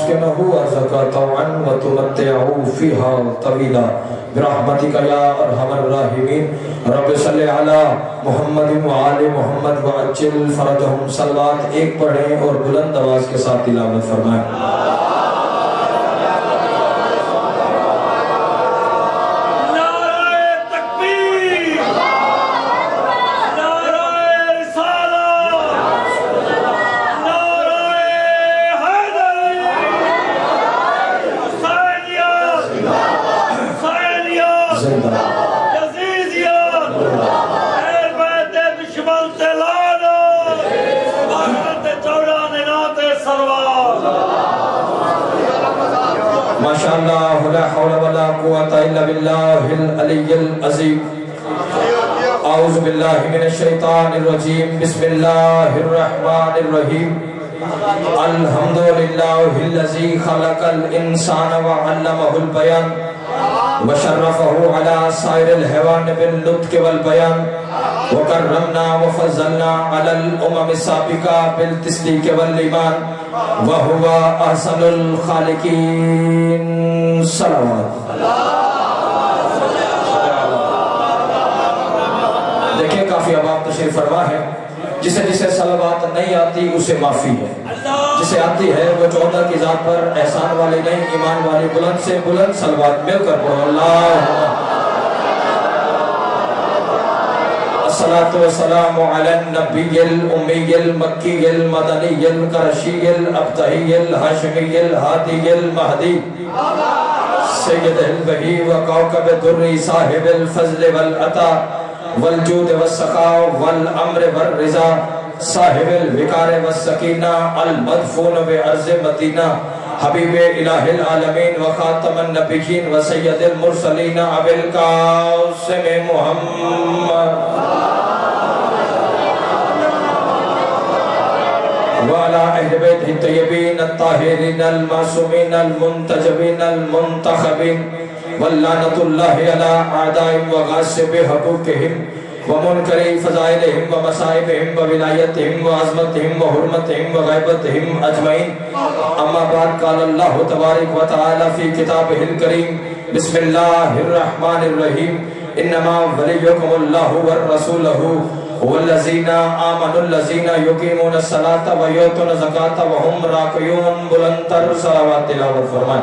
تسكنه أرزك طوعا وتمتعه فيها طويلا برحمتك يا أرحم الراحمين رب صل على محمد وآل محمد وعجل فرجهم صلوات ایک پڑھیں اور بلند آواز کے ساتھ تلاوت فرمائیں ماشاءاللہ لا حول ولا قوة الا باللہ العلی العظیم اعوذ باللہ من الشیطان الرجیم بسم اللہ الرحمن الرحیم الحمدللہ الذی خلق الانسان وعلمہ البیان وشرفہ علی سائر الحیوان بالنطق والبیان وکرمنا وفضلنا علی الامم السابقہ بالتصدیق والایمان وہو احسن الخالقین صلوات دیکھیں کافی اباب تشریف فرما ہے جسے جسے صلوات نہیں آتی اسے معافی ہے جسے آتی ہے وہ 14 کی ذات پر احسان والے نہیں ایمان والے بلند سے بلند صلوات مل کر پڑھو اللہم الصلاة والسلام على النبي الأمي المكي المدني القرشي الأبتهي الهاشمي الهادي المهدي سيد البهي وكوكب الدري صاحب الفضل والعطاء والجود والسخاء والأمر والرضا صاحب الوقار والسکینہ المدفون بعرض مدینہ حبیب الہ العالمین وخاتم النبیین وسید المرسلین ابی القاسم محمد وعلى اہل بیت الطیبین الطاہرین المعصومین المنتجبین المنتخبین واللعنۃ اللہ علی اعدائهم وغاصب حقوقهم ومنکر فضائلهم ومصائبهم وولایتهم وعظمتهم وحرمتهم وغیبتهم اجمعین اما بعد قال اللہ تبارک وتعالی فی کتابہ الکریم بسم اللہ الرحمن الرحیم انما ولیکم اللہ والرسولہ والذین آمنوا الذین یقیمون الصلاة ویؤتون الزکاة وهم راکعون بلندتر صلوات تلاوت فرمائیں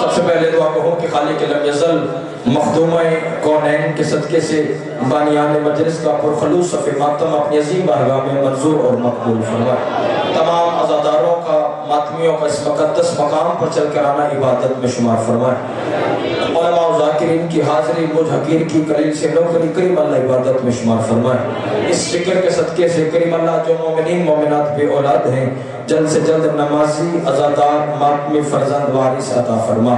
سب سے پہلے دعا کہوں کہ خالق لم یزل مخدومہ کونین کے صدقے سے بانیان مجلس کا پرخلوص صفِ ماتم اپنی عظیم بارگاہ میں منظور اور مقبول فرمائے تمام عزاداروں کا ماتمیوں کا اس مقدس مقام پر چل کر آنا عبادت میں شمار فرمائے علماء و ذاکرین کی حاضری مجھ حقیر کی قلیل سے نوکری کریم اللہ عبادت میں شمار فرمائے اس فکر کے صدقے سے کریم اللہ جو مومنین مومنات بے اولاد ہیں جلد سے جلد نمازی عزادار ماتمی فرزند وارث عطا فرما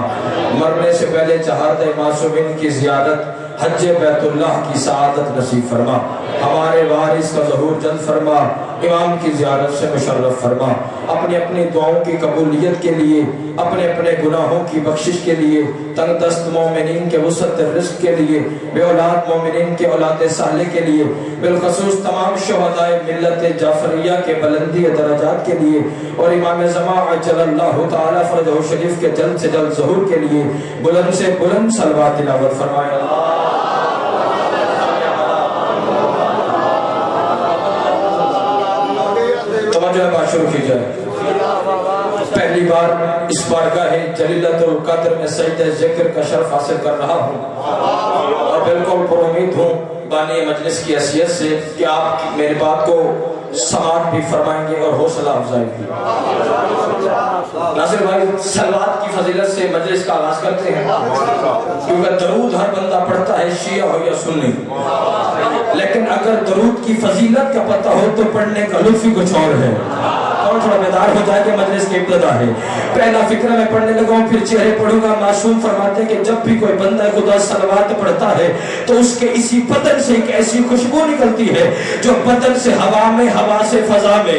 مرنے سے پہلے چہارد معصومین کی زیارت حج بیت اللہ کی سعادت نصیب فرما ہمارے وارث کا ظہور جلد فرما امام کی زیارت سے مشرف فرما اپنی اپنی دعاؤں کی قبولیت کے لیے اپنے اپنے گناہوں کی بخشش کے لیے تنگ دست مومنین کے وسعت رزق کے لیے بے اولاد مومنین کے اولاد صالح کے لیے بالخصوص تمام شہداء ملت جعفریہ کے بلندی درجات کے لیے اور امام زمان عجل اللہ تعالی فرجہ شریف کے جلد سے جلد ظہور کے لیے بلند سے بلند صلوات تلاوت فرمائے توجہ بات شروع کی جائے پہلی بار اس بارگاہ جلیلۃ القدر میں سجدہ ذکر کا شرف حاصل کر رہا ہوں اور بالکل پر امید ہوں بانی مجلس کی حیثیت سے کہ آپ میری بات کو سماعت بھی فرمائیں گے اور حوصلہ افزائی بھی ناصر بھائی صلوات کی فضیلت سے مجلس کا آغاز کرتے ہیں کیونکہ درود ہر بندہ پڑھتا ہے شیعہ ہو یا سنی لیکن اگر درود کی فضیلت کا پتہ ہو تو پڑھنے کا لطف ہی کچھ اور ہے اور تھوڑا بیدار ہو جائے کہ مجلس کی ابتدا ہے پہلا فکرہ میں پڑھنے لگا ہوں پھر چہرے پڑھوں گا معصوم فرماتے ہیں کہ جب بھی کوئی بندہ خدا صلوات پڑھتا ہے تو اس کے اسی بدن سے ایک ایسی خوشبو نکلتی ہے جو بدن سے ہوا میں ہوا سے فضا میں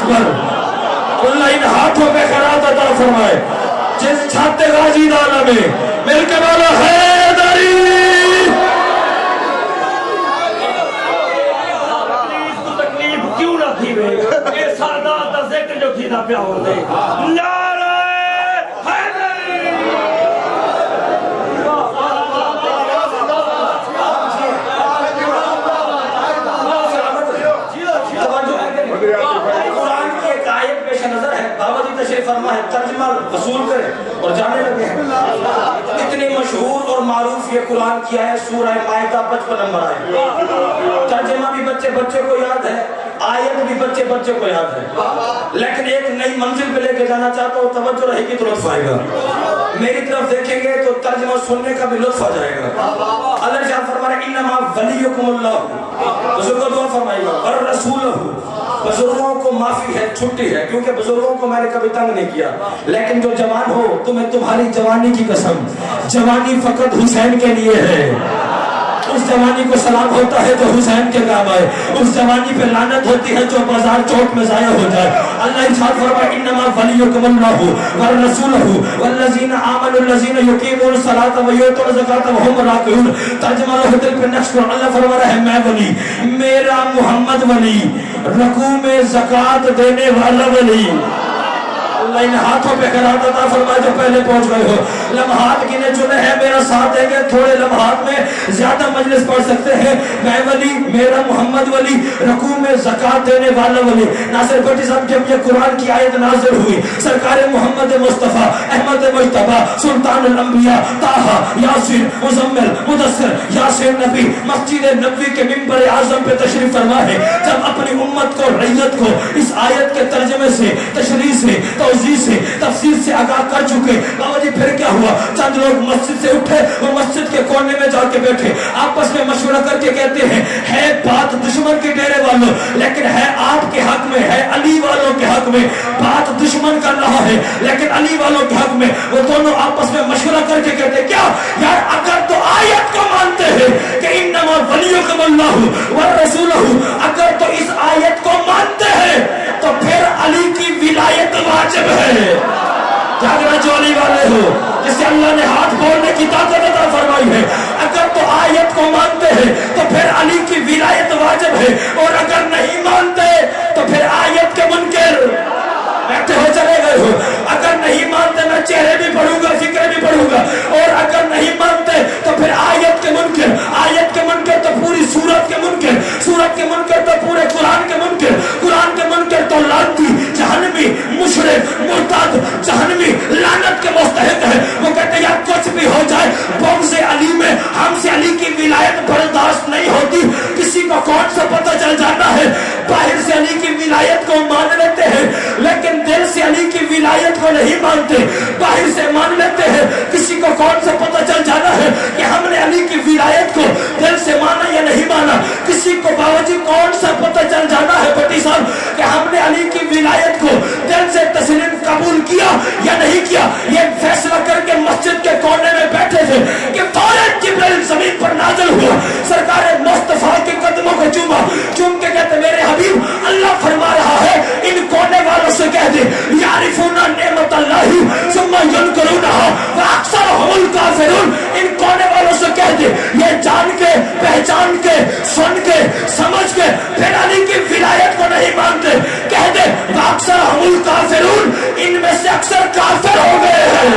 اکبر. اللہ ان ہاتھوں پہ خیرات عطا فرمائے جس چھاتے غازی دانا میں مل کے بولو حیدری. تکلیف کیوں نہ تھی بے یہ سادات دا ذکر جو تھی نہ پیا ہو دے. نعرہ حیدری. قرآن کی ایک آیت پیش نظر ہے. بابا جی تشریف فرما ہے, ترجمہ وصول کرے اور جانے لگے ہیں. اتنی مشہور اور معروف یہ قرآن کی آیت سورہ مائدہ 55 نمبر آئے. ترجمہ بھی بچے کو یاد ہے, آیت بھی بچے کو یاد ہے, لیکن ایک نئی منزل پہ لے کے جانا چاہتا ہوں. توجہ رہے گی تو لطف آئے گا. میری طرف دیکھیں گے تو ترجمہ سننے کا بھی لطف آ جائے گا. اللہ جان فرما رہے انما ولیکم اللہ, بزرگوں دعا فرمائے گا, اور رسول بزرگوں کو معافی ہے, چھٹی ہے, کیونکہ بزرگوں کو میں نے کبھی تنگ نہیں کیا. لیکن جو جوان ہو, تمہیں تمہاری جوانی کی قسم, جوانی فقط حسین کے لیے ہے. اس جوانی کو سلام ہوتا ہے تو حسین کے کام آئے. اس جوانی پہ لعنت ہوتی ہے جو بازار چوک میں ضائع ہو جائے. اللہ ارشاد فرمائے انما ولیکم اللہ والرسولہ والذین آمنوا الذین یقیمون الصلاۃ ویؤتون الزکاۃ وهم راکعون. ترجمہ لو دل پہ نقش کرو. اللہ فرما رہا ہے میں ولی, میرا محمد ولی, رکوع میں زکات دینے والا ولی. اللہ ان ہاتھوں پہ خیرات عطا فرمائے جو پہلے پہنچ گئے ہو. لمحات گنے چنے ہیں, میرا ساتھ دیں گے, تھوڑے لمحات میں زیادہ مجلس پڑھ سکتے ہیں. میں ولی, میرا محمد ولی, رکوع میں زکات دینے والا ولی. ناصر بھٹی صاحب جب یہ قرآن کی آیت نازل ہوئی, سرکار محمد مصطفیٰ احمد مجتبی سلطان الانبیاء طٰہٰ یاسین مزمل مدثر یاسین نبی مسجد نبوی کے منبر اعظم پہ تشریف فرما ہے. جب اپنی امت کو, رعیت کو اس آیت کے ترجمے سے, تشریح سے, توضیح سے, تفسیر سے آگاہ کر چکے. بابا جی پھر کیا ہوا, چند لوگ مسجد سے اٹھے اور مسجد کے کونے میں جا کے بیٹھے, آپس میں مشورہ کر کے کہتے ہیں ہے بات دشمن کے ڈیرے والوں, لیکن ہے آپ کے حق میں, ہے علی والوں کے حق میں. بات دشمن کر رہا ہے لیکن علی والوں کے حق میں. وہ دونوں آپس میں مشورہ کر کے کہتے کیا یار, اگر تو آیت کو مانتے ہیں کہ انما ولیکم اللہ والرسولہ, اگر تو اس آیت کو مانتے ہیں تو پھر علی کی ولایت واجب ہے. جاگرہ جو علی والے ہو, جسے اللہ نے ہاتھ بولنے کی طاقت عطا فرمائی ہے, اگر تو آیت کو مانتے ہیں تو پھر علی کی ولایت واجب ہے. اور اگر نہیں مانتے تو پھر آیت کے منکر بیٹھے ہو چلے گئے ہو. اگر نہیں مانتے میں چہرے بھی پڑھوں گا, فکرے بھی پڑھوں گا. اور اگر نہیں مانتے تو پھر آیت کے منکر, آیت کے منکر تو پوری سورت کے منکر, سورت کے منکر تو پورے قرآن کے منکر, قرآن کے منکر تو لعنتی, جہنمی, مشرک, مرتد, جہنمی, لعنت کے مستحق ہے. وہ کہتے ہیں یار کچھ بھی ہو جائے, بغض علی میں ہم سے علی کی ولایت برداشت نہیں ہوتی. کسی کو کون سا پتہ چل جاتا ہے, باہر سے علی کی ولایت کو مان لیتے ہیں لیکن دل سے علی کی ولایت کو نہیں مانتے. باہر سے مان لیتے ہیں, کسی کو کون سا پتہ چل جاتا ہے کہ ہم نے علی کی ولایت کو دل سے مانا یا نہیں مانا. کسی کو باوجی کون سا پتہ چل جاتا ہے بٹی صاحب کہ ہم نے علی کی ولایت کو دل سے تسلیم قبول کیا یا نہیں کیا. یہ فیصلہ کر کے مسجد کے کونے میں بیٹھے تھے کہ فوراً جبرائیل زمین پر نازل ہوا, سرکار مصطفیٰ کے قدموں کو چوما, چوم کے کہتے میرے حبیب اللہ فرما رہا ہے ان کونے والوں سے کہہ دے یعرفون نعمت اللہ ثم ینکرونہا واکثرھم الکافرون. ان کونے والوں سے کہہ دے یہ جان کے, پہچان کے, سن کے, سمجھ کے پھر علی کی ولایت کو نہیں مانتے. کہہ دے واکثرھم الکافرون, ان میں سے اکثر کافر ہو گئے ہیں.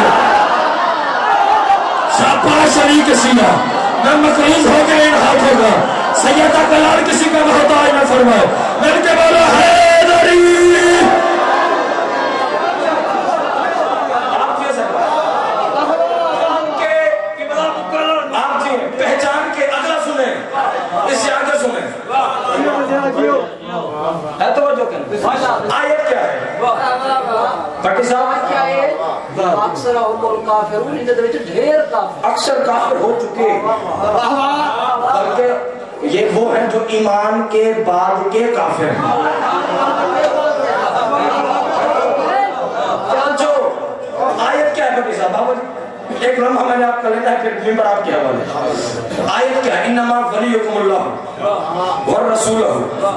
شاباش علی کے سینہ, میں مقروض ہو گئے ان ہاتھوں کا. سیدہ کلال کسی کا محتاج نہ فرمائے. مل کے بولو حیدری. پہچان کے اگلا سنیں, اس سے آگے سنیں. ہے توجہ کریں. آیت کیا ہے بھٹی صاحب؟ اکثر کافرون, ان دے وچ ڈھیر کافر, اکثر کافر ہو چکے, بلکہ یہ وہ ہیں جو ایمان کے بعد کے کافر ہیں. جو آیت کیا ہے بھٹی صاحب؟ ایک لمحہ میں نے آپ کا لینا ہے, پھر ممبر آپ کے حوالے. آیت کیا ہے؟ انما ولیکم اللہ والرسولہ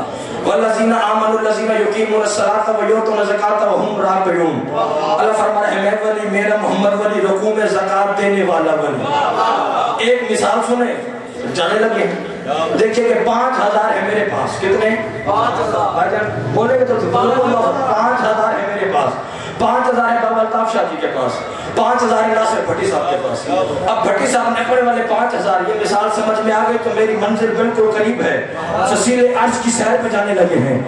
والذین آمنوا الذین یقیمون الصلاۃ ویؤتون الزکاۃ وہم راکعون. اللہ فرما رہا ہے میں ولی، میرا محمد ولی، رکوع میں زکات دینے والا ولی. ایک مثال سنیں جانے لگے. دیکھیں کہ 5000 ہے میرے پاس. کتنے؟ 5000. بولے گے تو 5000 ہے میرے پاس. 5000 ہے بابا الطاف شاہ جی کے پاس. 5000 ہے ناصر بھٹی صاحب کے پاس. اب بھٹی صاحب نے اپنے والے 5000، یہ مثال سمجھ میں آ گئی تو میری منزل بالکل قریب ہے. سلسلے عرض کی سیر پہ جانے لگے ہیں.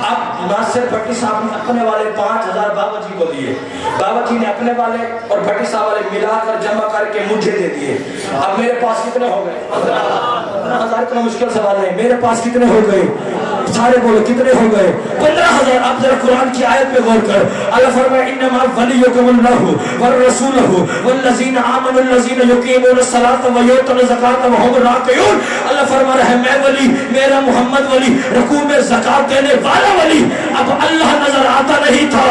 اب ناصر بھٹی صاحب نے اپنے والے 5000 بابا جی کو دیے. بابا جی نے اپنے والے اور بھٹی صاحب والے ملا کر جمع کر کے مجھے دے دیے. اب میرے پاس کتنے ہو گئے؟ 15000. اتنا مشکل سوال نہیں. میرے پاس کتنے ہو گئے؟ سارے بولو کتنے ہو گئے؟ 15000. اب ذرا قرآن کی آیت پہ غور کر. اللہ فرمائے انما ولیکم اللہ والرسول والذین آمنوا الذین یقیمون الصلاۃ ویؤتون الزکاۃ وہم راکعون. اللہ فرما رہا ہے میں ولی، میرا محمد ولی، رکوع میں زکات دینے والا ولی. اب اللہ نظر آتا نہیں تھا.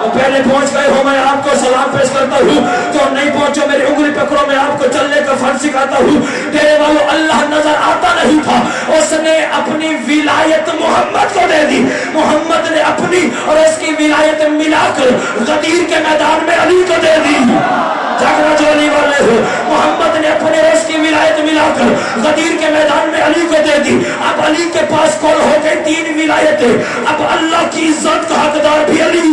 وہ پہلے پہنچ گئے ہو میں آپ کو سلام پیش کرتا ہوں، جو نہیں پہنچو میری انگلی پکڑو میں آپ کو چلنے کا فن سکھاتا ہوں. تیرے والوں اللہ نظر آتا نہیں تھا. اس نے اپنی ولایت محمد کو دے دی. محمد نے اپنی اور اس کی ولایت ملا کر غدیر کے میدان میں علی کو دے دی. جھگڑا جو علی والے ہو، محمد نے اپنے اور اس کی ولایت ملا کر غدیر کے میدان میں علی کو دے دی. اب علی کے پاس کون ہو گئی 3 ولایتیں. اب اللہ کی عزت کا حقدار بھی علی.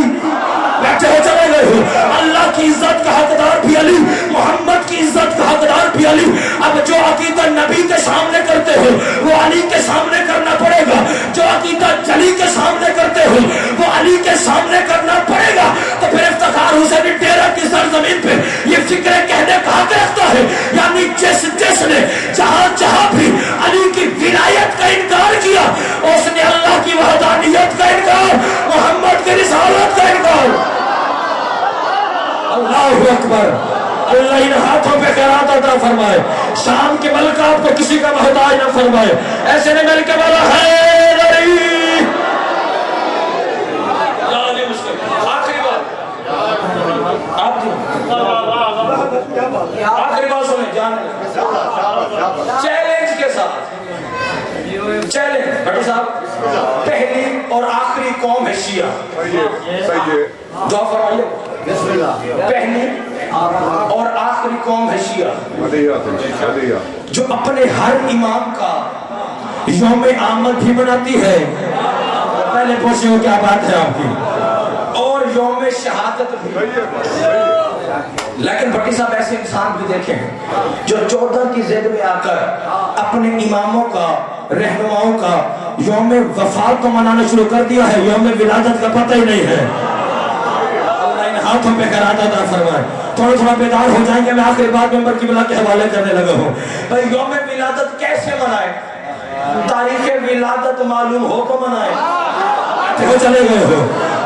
بیٹھے ہو چلے گئے ہو. اللہ کی عزت کا حقدار بھی علی، محمد کی عزت کا حقدار بھی علی. اب جو عقیدہ نبی کے سامنے کرتے ہو وہ علی کے سامنے کرنا پڑے گا. جو عقیدہ جلی کے سامنے کرتے ہو وہ علی کے سامنے کرنا پڑے گا. تو پھر افتخار حسین ڈیرہ کی سرزمین پہ یہ فکر کہنے کا حق رکھتا ہے، یعنی جس نے جہاں بھی علی کی ولایت کا انکار کیا اس نے اللہ کی وحدانیت کا انکار، محمد کی رسالت کا انکار. اللہ اکبر. اللہ ان ہاتھوں پہ خیرات عطا فرمائے. شام کے ملک آپ کو کسی کا محتاج نہ فرمائے. ایسے نے مل کے بولا حیدری. آخری بات آخری بات سنیں جان. چیلنج کے ساتھ چیلنج بھٹی صاحب، پہلی اور آخری قوم ہے شیعہ. دعا فرمائیے. پہلی اور آخری قوم ہے شیعہ جو اپنے ہر امام کا یوم آمد بھی مناتی ہے. پہلے پوچھیں ہو کیا بات ہے آپ کی. اور یوم شہادت بھی. لیکن بھٹی صاحب ایسے انسان بھی دیکھے ہیں جو 14 کی ضد میں آ کر اپنے اماموں کا، رہنماؤں کا یوم وفات کو منانا شروع کر دیا ہے. یوم ولادت کا پتہ ہی نہیں ہے. ہاتھوں پہ خیرات عطا فرمائے. تھوڑا بیدار ہو جائیں گے. میں آخری بات ممبر کی بلا کے حوالے کرنے لگا ہوں. بھائی یوم ولادت کیسے منائے؟ تاریخ ولادت معلوم ہو تو منائے. چلے گئے ہو.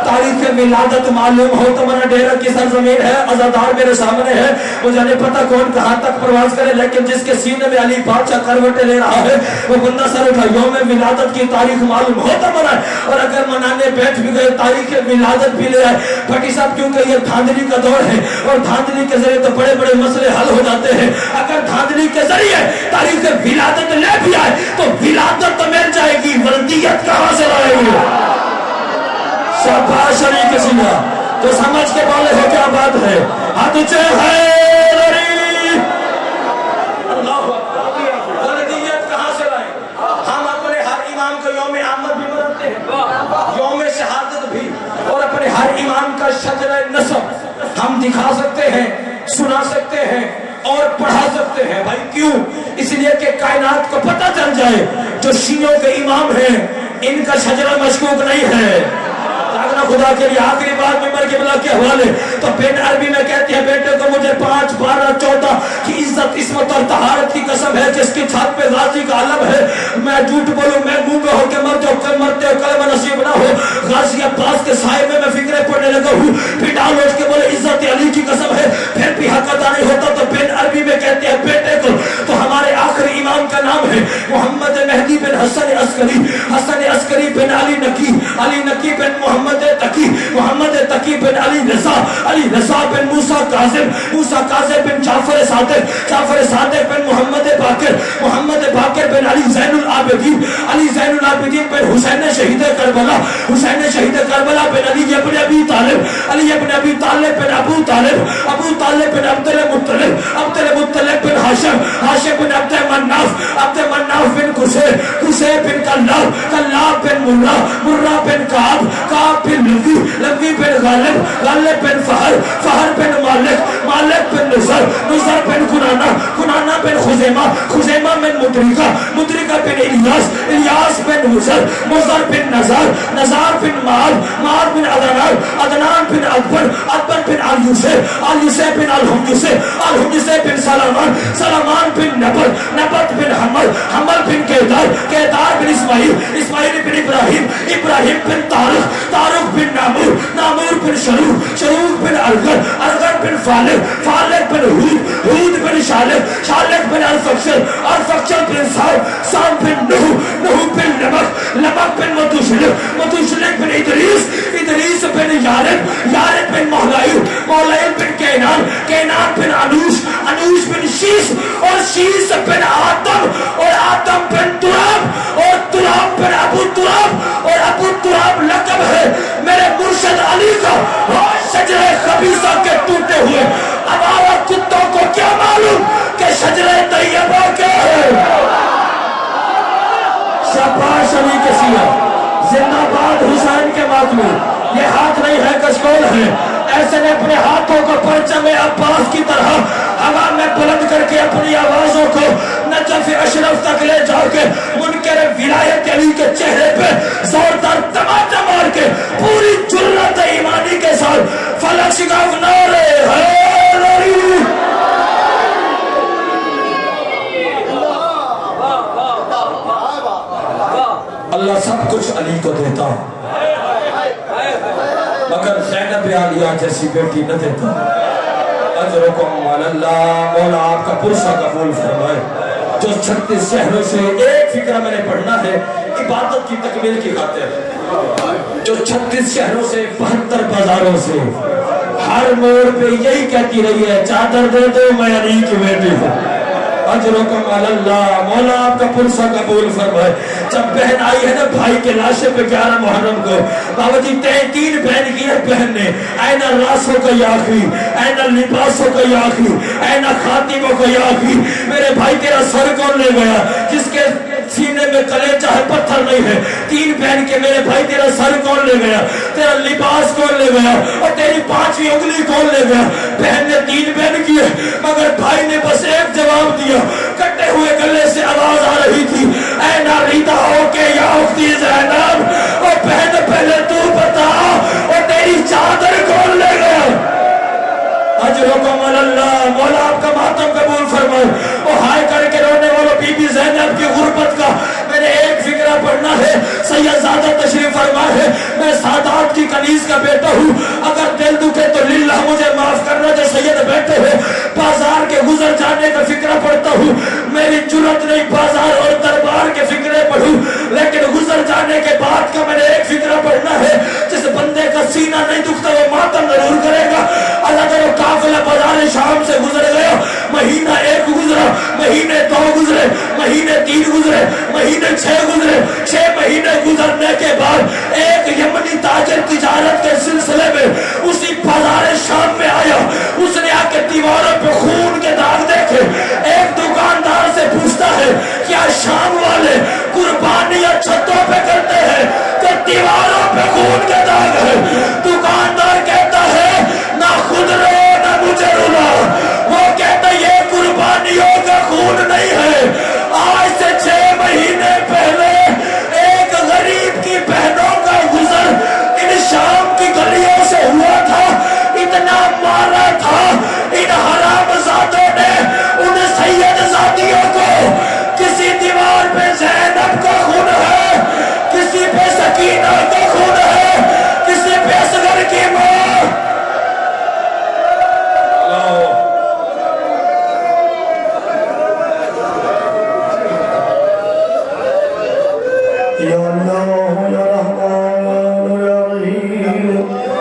تاریخ ولادت معلوم ہو تو منا ڈیرہ کی سرزمین ہے، عزادار میرے سامنے ہے. مجھے نہیں پتا کون کہاں تک پرواز کرے، لیکن جس کے سینے میں علی بادشاہ کروٹیں لے رہا ہے وہ بندہ سر اٹھا. یوم ولادت کی تاریخ معلوم ہو تو منائے. اور اگر منانے بیٹھ بھی گئے تاریخ ولادت بھی لے آئے. بھٹی صاحب کیونکہ یہ دھاندلی کا دور ہے اور دھاندلی کے ذریعے تو بڑے بڑے مسئلے حل ہو جاتے ہیں. اگر دھاندلی کے ذریعے تاریخ ولادت لے بھی آئے تو ولادت تو مل جائے گی، ولدیت کہاں سے لائے گی؟ شاباش علی کے سینہ. تو سمجھ کے بولے ہو کیا بات ہے. ہاتھ اونچے حیدری. اللہ ولدیت کہاں سے لائیں؟ ہم اپنے ہر امام کا یوم آمد بھی مناتے ہیں، یوم شہادت بھی، اور اپنے ہر امام کا شجرہ نسب ہم دکھا سکتے ہیں، سنا سکتے ہیں اور پڑھا سکتے ہیں. بھائی کیوں؟ اس لیے کہ کائنات کو پتہ چل جائے جو شیعوں کے امام ہیں ان کا شجرہ مشکوک نہیں ہے. خدا کے لیے آخری بات ممبر کے بلا کے حوالے. تو بین عربی میں کہتے ہیں بیٹے کو مجھے 5 12 14 کی عزت عصمت اور طہارت کی قسم ہے جس کی چھت پہ غازی کا علم ہے. میں جھوٹ بولوں، میں گونگا ہو کے مر جاؤں، مرتے ہو کلمہ نصیب نہ ہو. غازی عباس کے سائے میں فکریں پڑھنے لگا ہوں. پٹال اٹھ کے بولے عزت علی کی قسم ہے، پھر بھی حق ادا نہیں ہوتا. تو بین عربی میں کہتے ہیں بیٹے کو. تو ہمارے آخری امام کا نام ہے محمد مہدی بن حسن عسکری، حسن عسکری بن علی نقی، علی نقی بن محمد تقی، محمد تقی بن علی رضا، علی رضا بن موسیٰ کاظم، موسیٰ کاظم بن جعفر صادق، جعفر صادق بن محمد باقر، محمد باقر بن علی زین العابدین، علی زین العابدین العابدین بن حسین شہید کربلا، حسین شہید کربلا بن علی ابن ابی طالب، علی ابن ابی طالب بن ابو طالب، ابو طالب بن عبد المطلب، عبد المطلب بن ہاشم، ہاشم بن عبد مناف، عبد مناف بن قصی، قصی بن کلاب، کلاب بن مرہ، مرہ بن کعب، کعب بن لوی، لوی بن غالب، غالب بن فہر، فہر بن مالک، مالک بن نصر، نصر بن کنانہ، کنانہ بن خزیمہ، خزیمہ بن مدرکہ، مدرکہ بن الیاس، الیاس بن مزر، مزر بن نزار، نزار بن معاد، معاد بن عدنان، عدنان بن اکبر، اکبر بن آلیوسے، آلیوسے بن الحمدسے، الحمدسے بن سلامان، سلامان بن نبت، نبت بن حمل، حمل بن کیدار، کیدار بن اسماعیل، اسماعیل بن ابراہیم، ابراہیم بن طارق، طارق بن نامور، نامور بن شروع، شروع بن ارغر، ارغر بن فالق، فالق بن حود، حود بن شالق، شالق بن الفقشل، الفقشل بن سام، سام بن نوح، نوح بن لمق، لمق بن متوشلق، متوشلق بن ادریس، ادریس بن یارب، یارب بن محلائل، محلائل بن کینان، کینان بن انوش، انوش بن شیس، اور شیس بن آدم، اور آدم بن تراب، اور تراب بن ابو تراب، اور ابو تراب لقب ہے میرے مرشد علی کا، اور شجرہ خبیثہ کے ٹوٹے ہوئے ہمارا کتوں کو کیا معلوم کہ شجرہ طیبہ کیا ہے؟ شاباش علی کے سیاہ، زندہ باد حسین کے ماتمی، یہ ہاتھ نہیں ہے کشکول ہے، ایسے نے اپنے ہاتھوں کو پرچم عباس کی طرح ہوا میں بلند کر کے اپنی آوازوں کو نجف اشرف تک لے جا کے منکر ولایت علی کے چہرے پہ زوردار تماچا مار کے پوری جرات ایمانی کے ساتھ فلک شگاف نعرے حیدری، اللہ سب کچھ علی کو دیتا مگر زینب عالیہ جیسی بیٹی نہ دیتا، اجرکم علی اللہ، مولا آپ کا پرسہ قبول فرمائے۔ جو 36 شہروں سے ایک فکرہ میں نے پڑھنا ہے عبادت کی تکمیل کی خاطر، جو 36 شہروں سے 72 بازاروں سے ہر موڑ پہ یہی کہتی رہی ہے چادر دے دو میں علی کی بیٹی ہوں، اجرکم علی اللہ، مولا آپ کا پرسہ قبول فرمائے۔ جب بہن آئی ہے نا بھائی کے لاشے پہ 11 محرم کو، بابا جی 3 بہن کی ہے بہن نے، اینا راسوں کا یاخی، اینا لباسوں کا یاخی، اینا خاتموں کا یاخی، میرے بھائی تیرا سر کون لے گیا جس کے سینے میں کلیجہ ہے پتھر نہیں ہے؟ 3 بہن کے میرے بھائی تیرا سر کون لے گیا، تیرا لباس کون لے گیا، اور تیری 5ویں انگلی کون لے گیا؟ بہن نے 3 بہن کی ہے مگر بھائی نے بس ایک جواب دیا، کٹے ہوئے گلے سے آواز آ رہی تھی،